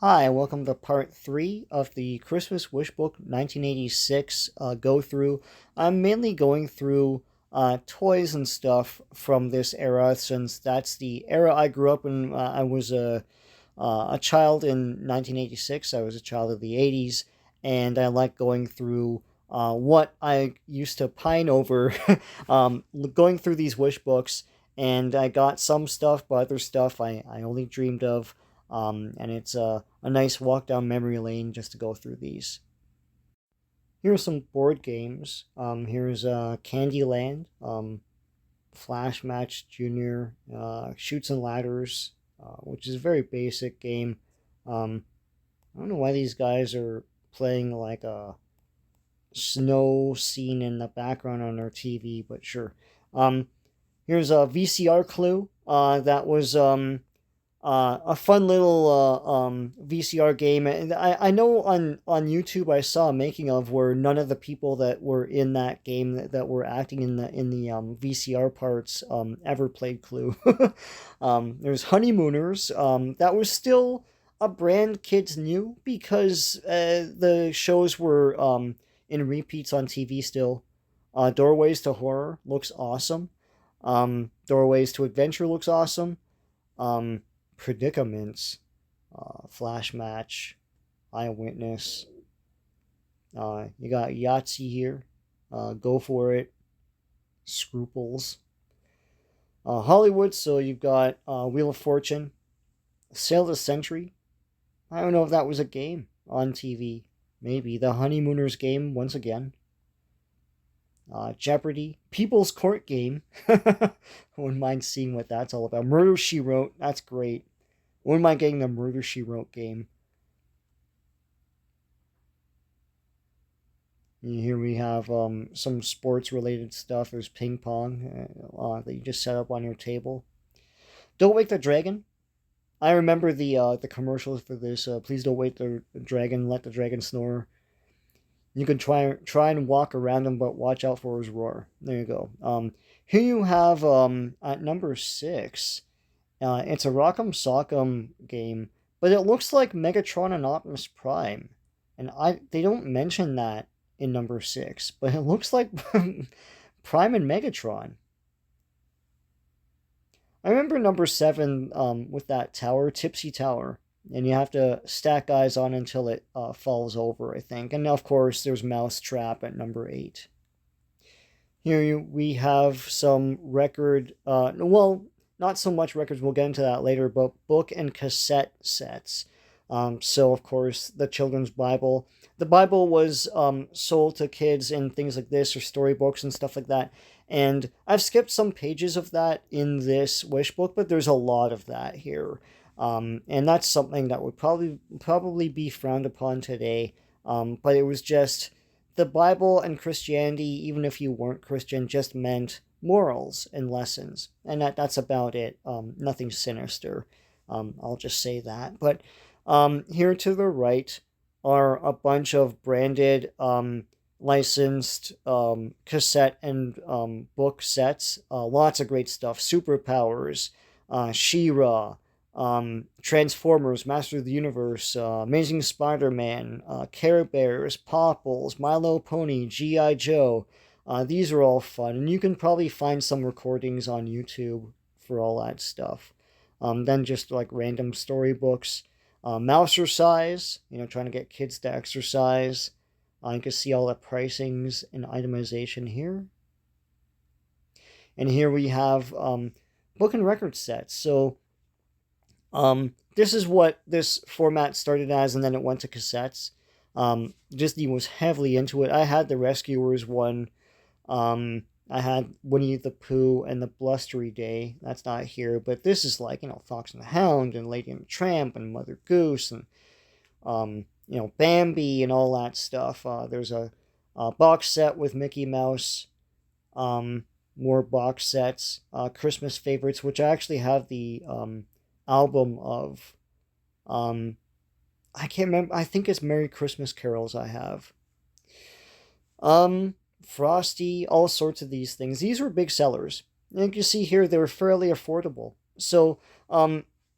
Hi, welcome to part 3 of the Christmas Wish Book 1986 go through. I'm mainly going through toys and stuff from this era since that's the era I grew up in. I was a child in 1986. I was a child of the 80s, and I like going through what I used to pine over, going through these wish books, and I got some stuff, but other stuff I only dreamed of. And it's a nice walk down memory lane just to go through these. Here are some board games. Here's Candyland, Flash Match Junior, Shoots and Ladders, which is a very basic game. I don't know why these guys are playing like a snow scene in the background on their TV, but sure. Um, Here's a VCR Clue. That was a fun little VCR game. And I know on YouTube I saw a making of where none of the people that were in that game that were acting in the VCR parts ever played Clue. There's Honeymooners. That was still a brand kids knew because the shows were in repeats on TV still. Doorways to Horror looks awesome. Doorways to Adventure looks awesome. Um, Predicaments, Flash Match, Eyewitness. You got Yahtzee here. Go for it. Scruples. Hollywood, so you've got Wheel of Fortune. Sail the Century. I don't know if that was a game on TV. Maybe. The Honeymooners game, once again. Jeopardy. People's Court game. I wouldn't mind seeing what that's all about. Murder, She Wrote. That's great. Wouldn't mind getting the Murder, She Wrote game. And here we have some sports related stuff. There's ping pong that you just set up on your table. Don't Wake the Dragon. I remember the commercials for this. Please don't wake the dragon. Let the dragon snore. You can try and walk around him, but watch out for his roar. There you go. Here you have at number 6. It's a Rock'em Sock'em game, but it looks like Megatron and Optimus Prime, and they don't mention that in number 6, but it looks like Prime and Megatron. I remember number 7 with that tower, Tipsy Tower, and you have to stack guys on until it falls over, I think. And of course, there's Mousetrap at number 8. Here we have some record, well, not so much records, we'll get into that later, but book and cassette sets. So, of course, the Children's Bible. The Bible was sold to kids in things like this or storybooks and stuff like that. And I've skipped some pages of that in this wish book, but there's a lot of that here. And that's something that would probably be frowned upon today. But it was just the Bible and Christianity, even if you weren't Christian, just meant morals and lessons. And that's about it. Nothing sinister. I'll just say that. But here to the right are a bunch of branded licensed cassette and book sets. Lots of great stuff. Superpowers, She-Ra, Transformers, Master of the Universe, Amazing Spider-Man, Care Bears, Popples, My Little Pony, G.I. Joe. These are all fun, and you can probably find some recordings on YouTube for all that stuff. Then just like random storybooks. Mousercise, trying to get kids to exercise. You can see all the pricings and itemization here. And here we have book and record sets. So this is what this format started as, and then it went to cassettes. Disney was heavily into it. I had the Rescuers one. I had Winnie the Pooh and the Blustery Day. That's not here, but this is like, Fox and the Hound and Lady and the Tramp and Mother Goose and, Bambi and all that stuff. There's a box set with Mickey Mouse. More box sets. Christmas favorites, which I actually have the album of. I can't remember. I think it's Merry Christmas Carols I have. Frosty, all sorts of these things. These were big sellers. And you can see here they were fairly affordable. So,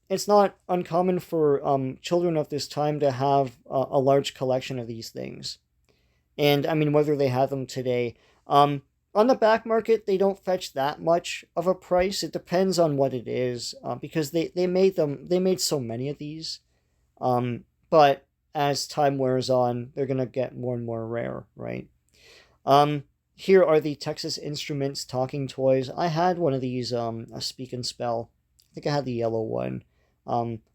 it's not uncommon for children of this time to have a large collection of these things. And I mean, whether they have them today, on the back market, they don't fetch that much of a price. It depends on what it is, because they made so many of these. But as time wears on, they're gonna get more and more rare, right? Um, Here are the Texas Instruments talking toys. I had one of these, a Speak and Spell. I think I had the yellow one.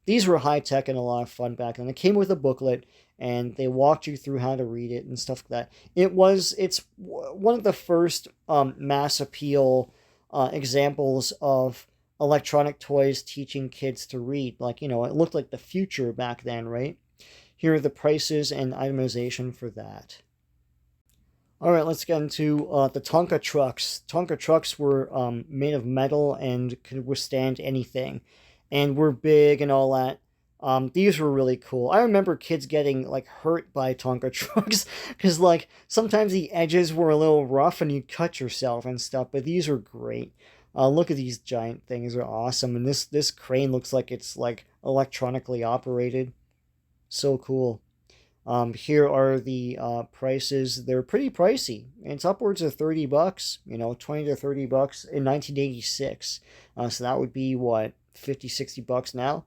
These were high tech and a lot of fun back then. It came with a booklet, and they walked you through how to read it and stuff like that. It's one of the first mass appeal examples of electronic toys teaching kids to read. Like, you know, it looked like the future back then, right? Here are the prices and itemization for that. All right, let's get into the Tonka Trucks. Tonka Trucks were made of metal and could withstand anything, and were big and all that. These were really cool. I remember kids getting like hurt by Tonka Trucks because like sometimes the edges were a little rough and you cut yourself and stuff. But these are great. Look at these giant things; they're awesome. And this crane looks like it's like electronically operated. So cool. Here are the prices. They're pretty pricey. It's upwards of $30, 20 to $30 in 1986. So that would be what, 50, $60 now?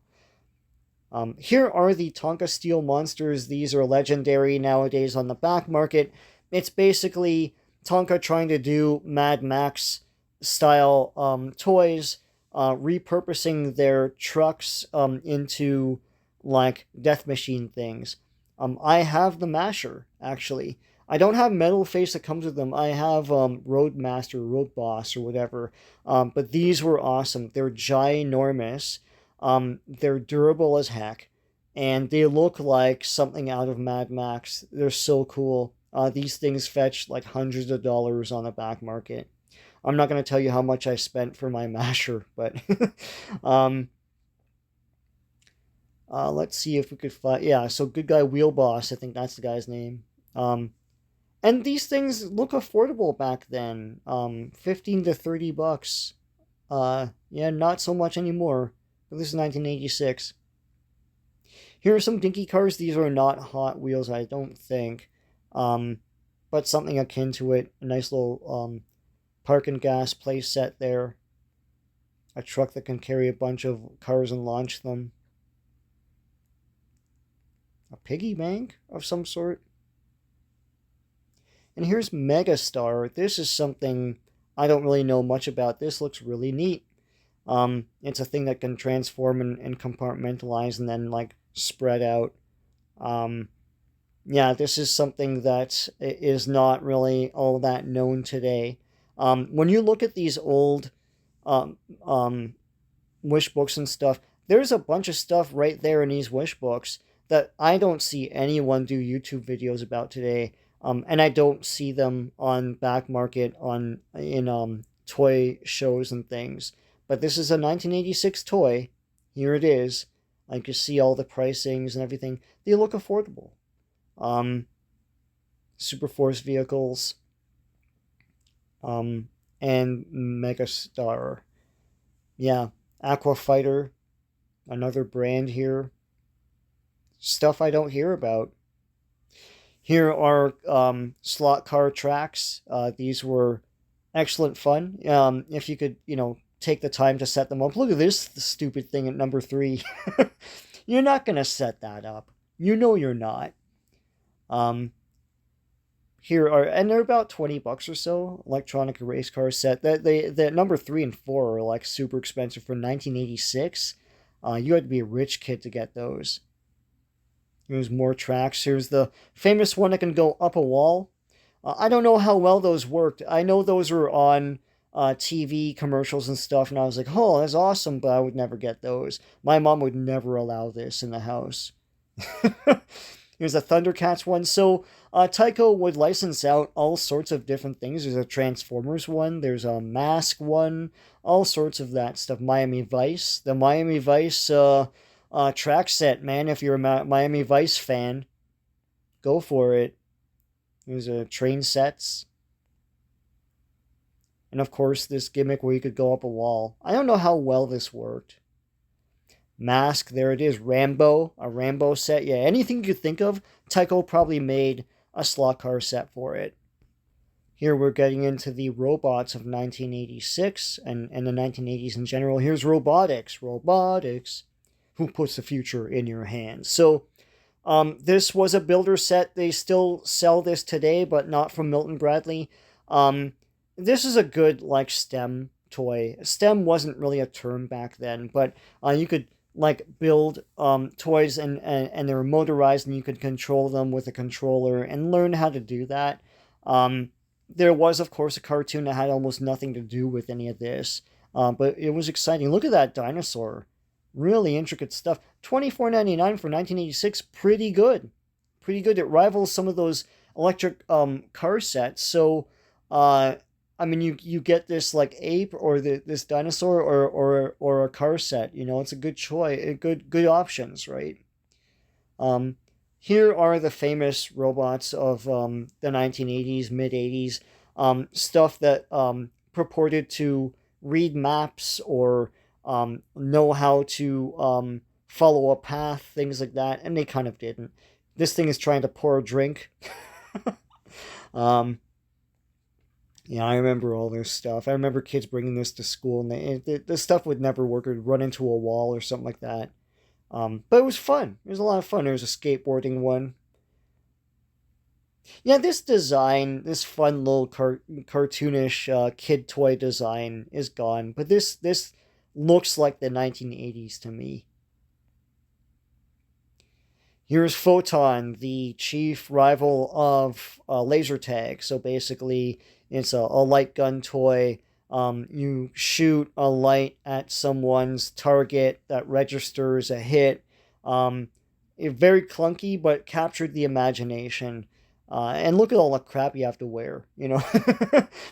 Here are the Tonka Steel Monsters. These are legendary nowadays on the back market. It's basically Tonka trying to do Mad Max style toys, repurposing their trucks into like death machine things. I have the Masher, actually. I don't have Metal Face that comes with them. I have Roadmaster, Road Boss, or whatever. But these were awesome. They're ginormous. They're durable as heck. And they look like something out of Mad Max. They're so cool. These things fetch like hundreds of dollars on the back market. I'm not going to tell you how much I spent for my Masher, but um, let's see if we could find. Yeah, so Good Guy Wheel Boss, I think that's the guy's name. And these things look affordable back then. 15 to $30. Yeah, not so much anymore. But this is 1986. Here are some Dinky cars. These are not Hot Wheels, I don't think. But something akin to it. A nice little park and gas play set there. A truck that can carry a bunch of cars and launch them. A piggy bank of some sort. And here's Megastar. This is something I don't really know much about. This looks really neat. It's a thing that can transform and compartmentalize and then like spread out. Yeah, this is something that is not really all that known today. When you look at these old um, um, wish books and stuff, there's a bunch of stuff right there in these wish books that I don't see anyone do YouTube videos about today. And I don't see them on back market in toy shows and things. But this is a 1986 toy. Here it is. I can see all the pricings and everything. They look affordable. Super Force vehicles. And Megastar. Yeah, Aqua Fighter. Another brand here. Stuff I don't hear about. Here are slot car tracks. These were excellent fun. If you could, take the time to set them up. Look at this stupid thing at number 3. You're not going to set that up. You know you're not. And they're about $20 or so. Electronic race car set. The number 3 and 4 are like super expensive for 1986. You had to be a rich kid to get those. Here's more tracks. Here's the famous one that can go up a wall. I don't know how well those worked. I know those were on TV commercials and stuff, and I was like, oh, that's awesome, but I would never get those. My mom would never allow this in the house. Here's a ThunderCATS one. So Tyco would license out all sorts of different things. There's a Transformers one. There's a Mask one. All sorts of that stuff. Miami Vice. The Miami Vice track set, man. If you're a Miami Vice fan, go for it. There's a train sets. And of course, this gimmick where you could go up a wall. I don't know how well this worked. Mask, there it is. Rambo, a Rambo set. Yeah, anything you could think of, Tycho probably made a slot car set for it. Here we're getting into the robots of 1986 and the 1980s in general. Here's Robotix. Robotix. Who puts the future in your hands? So this was a builder set. They still sell this today, but not from Milton Bradley. This is a good, like, STEM toy. STEM wasn't really a term back then, but you could, like, build toys and they were motorized and you could control them with a controller and learn how to do that. There was, of course, a cartoon that had almost nothing to do with any of this, but it was exciting. Look at that dinosaur. Really intricate stuff. $24.99 for 1986. Pretty good. Pretty good. It rivals some of those electric car sets. So, I mean, you get this, like, ape or this dinosaur or a car set. You know, it's a good choice. Good options, right? Here are the famous robots of the 1980s, mid-80s. Stuff that purported to read maps or know how to follow a path, things like that, and they kind of didn't. This thing is trying to pour a drink. Yeah, I remember all this stuff. I remember kids bringing this to school, and this stuff would never work. It would run into a wall or something like that. But it was fun. It was a lot of fun. There was a skateboarding one. Yeah, this design, this fun little cartoonish kid toy design is gone. But this looks like the 1980s to me. Here's Photon, the chief rival of Laser Tag. So basically, it's a light gun toy. You shoot a light at someone's target that registers a hit. Very clunky, but captured the imagination. And look at all the crap you have to wear, you know,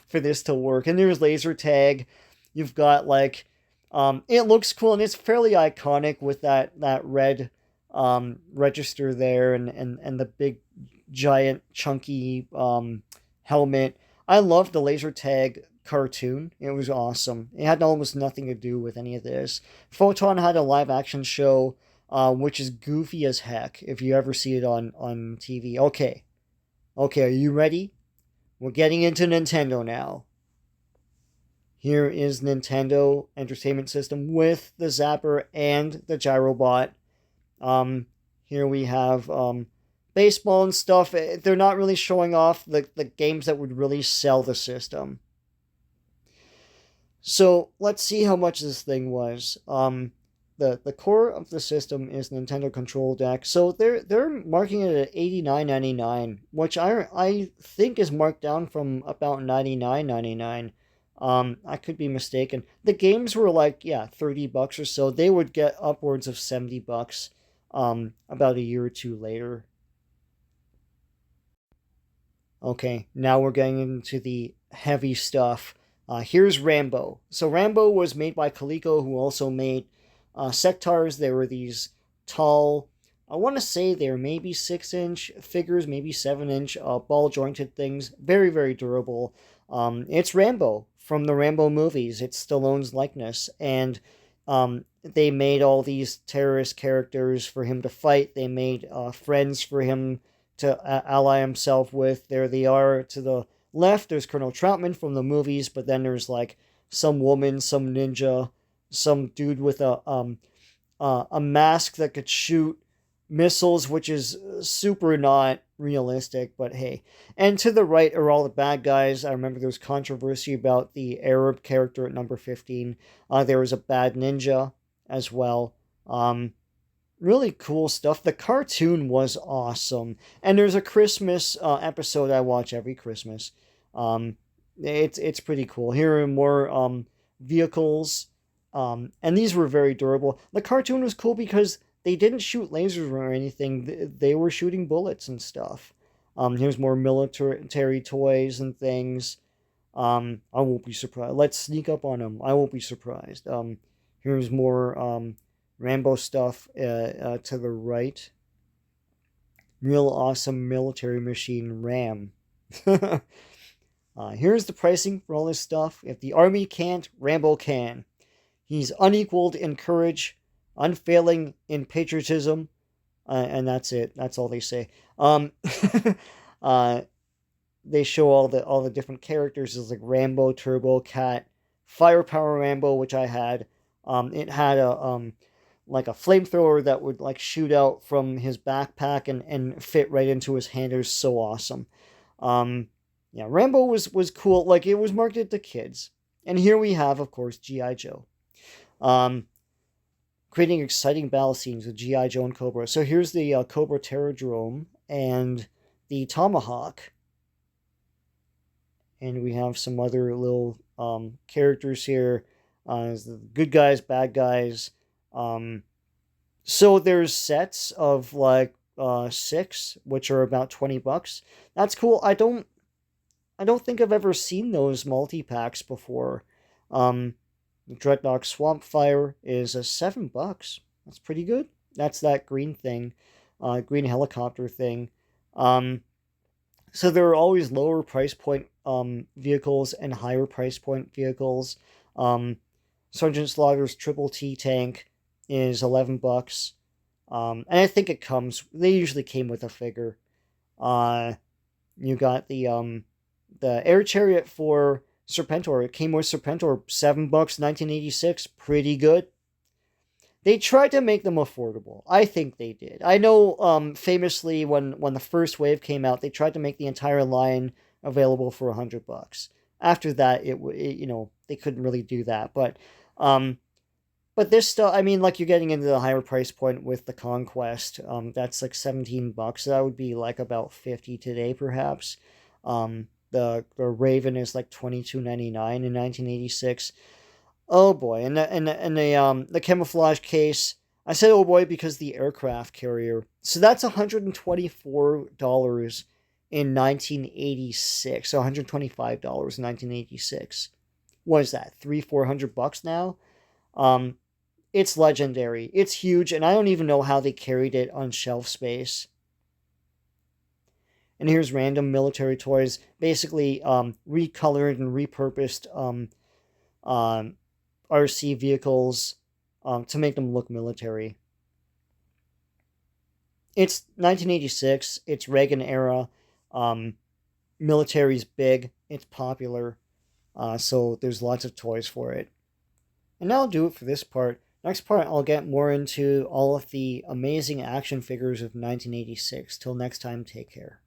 for this to work. And there's Laser Tag. You've got, like, it looks cool, and it's fairly iconic with that red register there and the big, giant, chunky helmet. I loved the Laser Tag cartoon. It was awesome. It had almost nothing to do with any of this. Photon had a live action show, which is goofy as heck if you ever see it on TV. Okay, are you ready? We're getting into Nintendo now. Here is Nintendo Entertainment System with the Zapper and the Gyrobot. Here we have baseball and stuff. They're not really showing off the games that would really sell the system. So let's see how much this thing was. The core of the system is Nintendo Control Deck. So they're marking it at $89.99, which I think is marked down from about $99.99. I could be mistaken. The games were like, yeah, $30 or so. They would get upwards of $70 about a year or two later. Okay, now we're getting into the heavy stuff. Here's Rambo. So Rambo was made by Coleco, who also made Sectars. They were these tall, I want to say they're maybe 6-inch figures, maybe 7-inch ball jointed things. Very, very durable. It's Rambo from the Rambo movies. It's Stallone's likeness. And they made all these terrorist characters for him to fight. They made friends for him to ally himself with. There they are to the left. There's Colonel Troutman from the movies, but then there's, like, some woman, some ninja, some dude with a mask that could shoot missiles, which is super not realistic, but hey. And to the right are all the bad guys. I remember there was controversy about the Arab character at number 15. There was a bad ninja as well. Really cool stuff. The cartoon was awesome. And there's a Christmas episode I watch every Christmas. It's pretty cool. Here are more vehicles. And these were very durable. The cartoon was cool because they didn't shoot lasers or anything. They were shooting bullets and stuff. Here's more military toys and things. I won't be surprised. Let's sneak up on them. I won't be surprised. Here's more Rambo stuff to the right. Real awesome military machine Ram. Here's the pricing for all this stuff. If the army can't, Rambo can. He's unequaled in courage, unfailing in patriotism, and that's it. That's all they say. Um, uh, they show all the different characters. It's like Rambo, Turbo, Cat, Firepower Rambo, which I had. It had a like a flamethrower that would like shoot out from his backpack and fit right into his hand. It was so awesome. Yeah, Rambo was cool. Like it was marketed to kids. And here we have, of course, G.I. Joe. Um, creating exciting battle scenes with G.I. Joe and Cobra. So here's the Cobra Terradrome and the Tomahawk. And we have some other little characters here. The good guys, bad guys. So there's sets of like 6, which are about $20. That's cool. I don't think I've ever seen those multi-packs before. The Dreadnought Swamp Fire is $7. That's pretty good. That's that green thing, green helicopter thing. So there are always lower price point vehicles and higher price point vehicles. Sergeant Slaughter's Triple T tank is $11. And I think they usually came with a figure. You got the Air Chariot for Serpentor. It came with Serpentor, $7, 1986. Pretty good. They tried to make them affordable. I think they did. I know, famously, when the first wave came out, they tried to make the entire line available for $100. After that, they couldn't really do that. But this stuff, I mean, like you're getting into the higher price point with the Conquest. That's like $17. That would be like about $50 today, perhaps. The Raven is like $22.99 in 1986. Oh boy, and the camouflage case. I said oh boy because the aircraft carrier. So that's $124 in 1986. So $125 in 1986. What is that? $300-400 now? It's legendary. It's huge, and I don't even know how they carried it on shelf space. And here's random military toys, basically recolored and repurposed RC vehicles to make them look military. It's 1986. It's Reagan era. Military's big. It's popular. So there's lots of toys for it. And that'll do it for this part. Next part, I'll get more into all of the amazing action figures of 1986. Till next time, take care.